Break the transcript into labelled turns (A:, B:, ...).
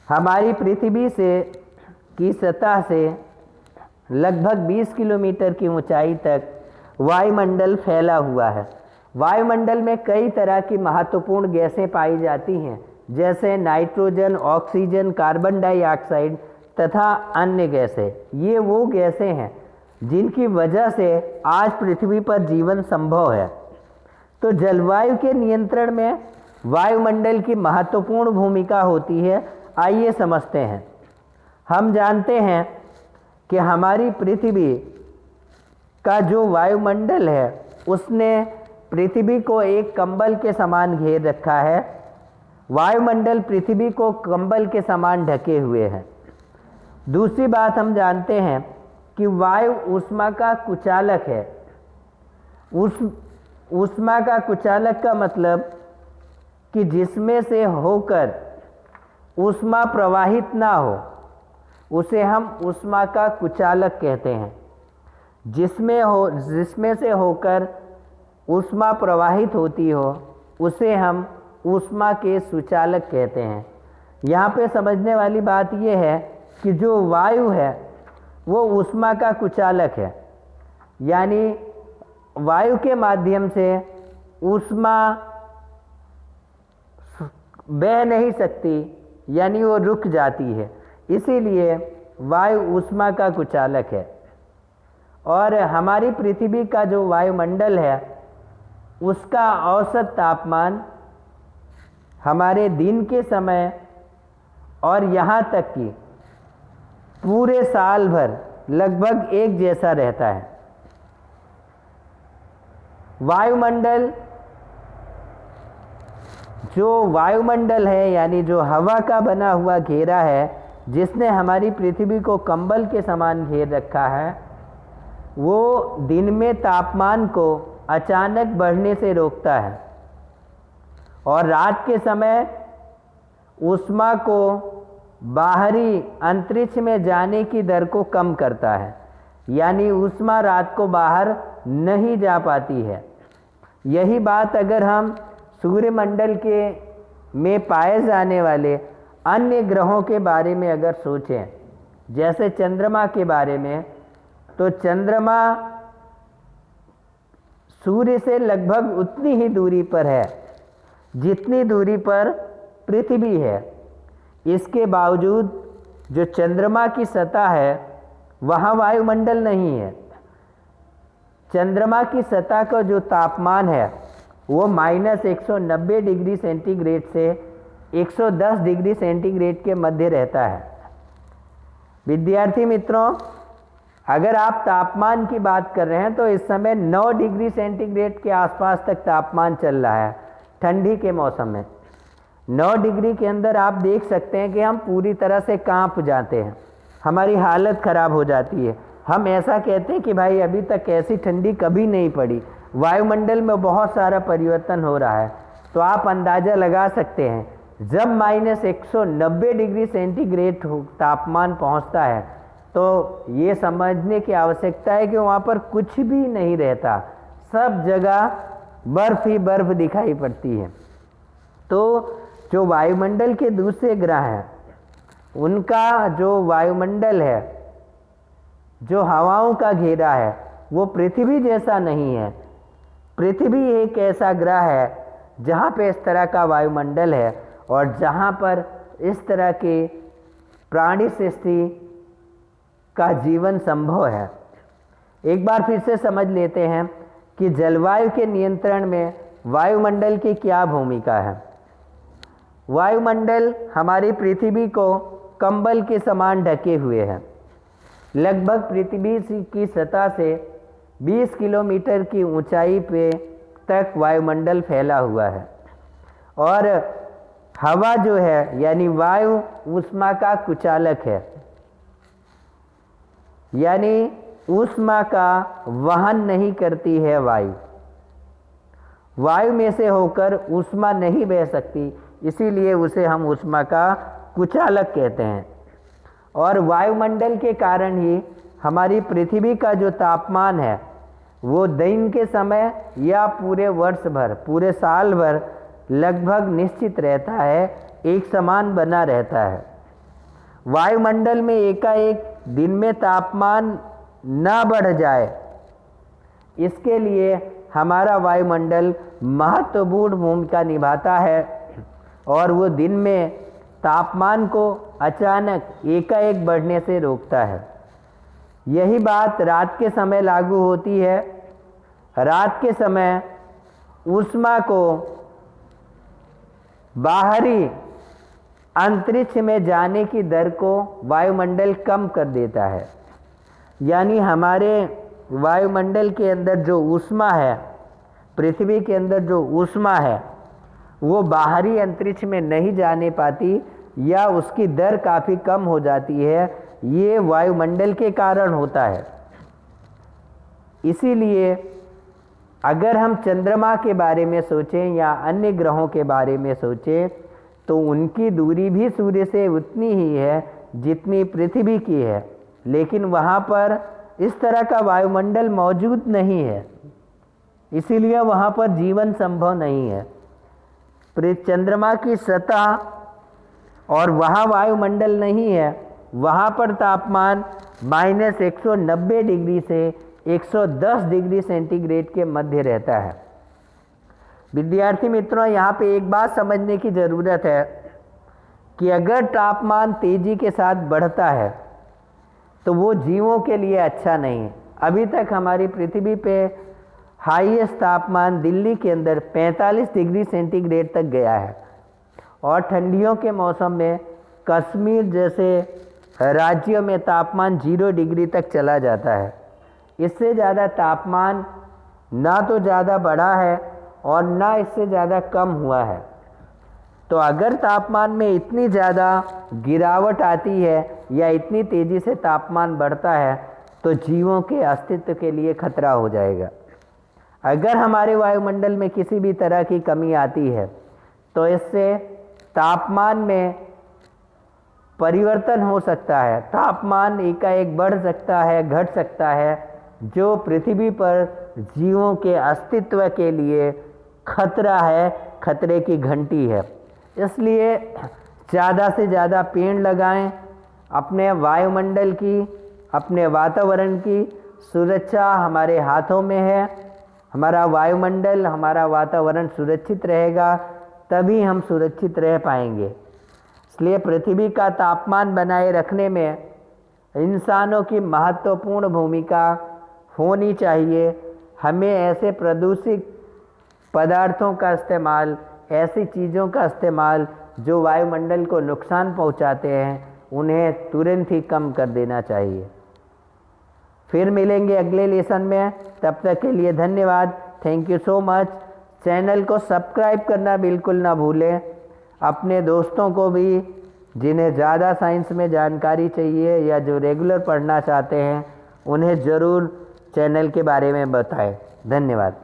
A: हमारी पृथ्वी से की सतह से लगभग 20 किलोमीटर की ऊंचाई तक वायुमंडल फैला हुआ है। वायुमंडल में कई तरह की महत्वपूर्ण गैसें पाई जाती हैं, जैसे नाइट्रोजन, ऑक्सीजन, कार्बन डाइऑक्साइड तथा अन्य गैसें। ये वो गैसें हैं जिनकी वजह से आज पृथ्वी पर जीवन संभव है। तो जलवायु के नियंत्रण में वायुमंडल की महत्वपूर्ण भूमिका होती है। आइए समझते हैं। हम जानते हैं कि हमारी पृथ्वी का जो वायुमंडल है उसने पृथ्वी को एक कंबल के समान घेर रखा है। वायुमंडल पृथ्वी को कंबल के समान ढके हुए है। दूसरी बात हम जानते हैं कि वायु ऊष्मा का कुचालक है। ऊष्मा का कुचालक का मतलब कि जिसमें से होकर ऊष्मा प्रवाहित ना हो उसे हम ऊष्मा का कुचालक कहते हैं। जिसमें से होकर ऊष्मा प्रवाहित होती हो उसे हम ऊष्मा के सुचालक कहते हैं। यहाँ पे समझने वाली बात यह है कि जो वायु है वो ऊष्मा का कुचालक है, यानी वायु के माध्यम से ऊष्मा बह नहीं सकती, यानी वो रुक जाती है। इसीलिए वायु ऊष्मा का कुचालक है। और हमारी पृथ्वी का जो वायुमंडल है उसका औसत तापमान हमारे दिन के समय और यहाँ तक कि पूरे साल भर लगभग एक जैसा रहता है। वायुमंडल है, यानी जो हवा का बना हुआ घेरा है जिसने हमारी पृथ्वी को कंबल के समान घेर रखा है, वो दिन में तापमान को अचानक बढ़ने से रोकता है और रात के समय ऊष्मा को बाहरी अंतरिक्ष में जाने की दर को कम करता है, यानी ऊष्मा रात को बाहर नहीं जा पाती है। यही बात अगर हम सूर्यमंडल के में पाए जाने वाले अन्य ग्रहों के बारे में अगर सोचें, जैसे चंद्रमा के बारे में, तो चंद्रमा सूर्य से लगभग उतनी ही दूरी पर है जितनी दूरी पर पृथ्वी है। इसके बावजूद जो चंद्रमा की सतह है वहाँ वायुमंडल नहीं है। चंद्रमा की सतह का जो तापमान है वो -190 डिग्री सेंटीग्रेड से 110 डिग्री सेंटीग्रेड के मध्य रहता है। विद्यार्थी मित्रों, अगर आप तापमान की बात कर रहे हैं तो इस समय 9 डिग्री सेंटीग्रेड के आसपास तक तापमान चल रहा है ठंडी के मौसम में। 9 डिग्री के अंदर आप देख सकते हैं कि हम पूरी तरह से कांप जाते हैं, हमारी हालत ख़राब हो जाती है। हम ऐसा कहते हैं कि भाई अभी तक ऐसी ठंडी कभी नहीं पड़ी। वायुमंडल में बहुत सारा परिवर्तन हो रहा है। तो आप अंदाज़ा लगा सकते हैं जब -190 डिग्री सेंटीग्रेड तापमान पहुंचता है तो ये समझने की आवश्यकता है कि वहाँ पर कुछ भी नहीं रहता, सब जगह बर्फ ही बर्फ दिखाई पड़ती है। तो जो वायुमंडल के दूसरे ग्रह हैं उनका जो वायुमंडल है, जो हवाओं का घेरा है, वो पृथ्वी जैसा नहीं है। पृथ्वी एक ऐसा ग्रह है जहाँ पे इस तरह का वायुमंडल है और जहाँ पर इस तरह के प्राणी सृष्टि का जीवन संभव है। एक बार फिर से समझ लेते हैं कि जलवायु के नियंत्रण में वायुमंडल की क्या भूमिका है। वायुमंडल हमारी पृथ्वी को कंबल के समान ढके हुए है। लगभग पृथ्वी की सतह से 20 किलोमीटर की ऊंचाई पे तक वायुमंडल फैला हुआ है और हवा जो है, यानी वायु ऊष्मा का कुचालक है, यानी ऊष्मा का वहन नहीं करती है। वायु में से होकर ऊष्मा नहीं बह सकती, इसीलिए उसे हम ऊष्मा का कुचालक कहते हैं। और वायुमंडल के कारण ही हमारी पृथ्वी का जो तापमान है वो दिन के समय या पूरे वर्ष भर, पूरे साल भर लगभग निश्चित रहता है, एक समान बना रहता है। वायुमंडल में एकाएक दिन में तापमान ना बढ़ जाए, इसके लिए हमारा वायुमंडल महत्वपूर्ण भूमिका निभाता है और वो दिन में तापमान को अचानक एकाएक बढ़ने से रोकता है। यही बात रात के समय लागू होती है। रात के समय ऊष्मा को बाहरी अंतरिक्ष में जाने की दर को वायुमंडल कम कर देता है, यानी हमारे वायुमंडल के अंदर जो ऊष्मा है, पृथ्वी के अंदर जो ऊष्मा है, वो बाहरी अंतरिक्ष में नहीं जाने पाती या उसकी दर काफ़ी कम हो जाती है। ये वायुमंडल के कारण होता है। इसीलिए अगर हम चंद्रमा के बारे में सोचें या अन्य ग्रहों के बारे में सोचें तो उनकी दूरी भी सूर्य से उतनी ही है जितनी पृथ्वी की है, लेकिन वहाँ पर इस तरह का वायुमंडल मौजूद नहीं है, इसीलिए वहाँ पर जीवन संभव नहीं है। चंद्रमा की सतह और वहाँ वायुमंडल नहीं है, वहाँ पर तापमान -190 डिग्री से 110 डिग्री सेंटीग्रेड के मध्य रहता है। विद्यार्थी मित्रों, यहाँ पे एक बात समझने की ज़रूरत है कि अगर तापमान तेज़ी के साथ बढ़ता है तो वो जीवों के लिए अच्छा नहीं है। अभी तक हमारी पृथ्वी पे हाईएस्ट तापमान दिल्ली के अंदर 45 डिग्री सेंटीग्रेड तक गया है और ठंडियों के मौसम में कश्मीर जैसे राज्यों में तापमान 0 डिग्री तक चला जाता है। इससे ज़्यादा तापमान ना तो ज़्यादा बढ़ा है और ना इससे ज़्यादा कम हुआ है। तो अगर तापमान में इतनी ज़्यादा गिरावट आती है या इतनी तेज़ी से तापमान बढ़ता है तो जीवों के अस्तित्व के लिए खतरा हो जाएगा। अगर हमारे वायुमंडल में किसी भी तरह की कमी आती है तो इससे तापमान में परिवर्तन हो सकता है, तापमान एकाएक बढ़ सकता है, घट सकता है, जो पृथ्वी पर जीवों के अस्तित्व के लिए खतरा है, खतरे की घंटी है। इसलिए ज़्यादा से ज़्यादा पेड़ लगाएं। अपने वायुमंडल की, अपने वातावरण की सुरक्षा हमारे हाथों में है। हमारा वायुमंडल, हमारा वातावरण सुरक्षित रहेगा तभी हम सुरक्षित रह पाएंगे। इसलिए पृथ्वी का तापमान बनाए रखने में इंसानों की महत्वपूर्ण भूमिका होनी चाहिए। हमें ऐसे प्रदूषित पदार्थों का इस्तेमाल, ऐसी चीज़ों का इस्तेमाल जो वायुमंडल को नुकसान पहुंचाते हैं, उन्हें तुरंत ही कम कर देना चाहिए। फिर मिलेंगे अगले लेसन में, तब तक के लिए धन्यवाद। Thank you so much. Channel को सब्सक्राइब करना बिल्कुल ना भूलें। अपने दोस्तों को भी, जिन्हें ज़्यादा साइंस में जानकारी चाहिए या जो रेगुलर पढ़ना चाहते हैं, उन्हें ज़रूर चैनल के बारे में बताएं। धन्यवाद।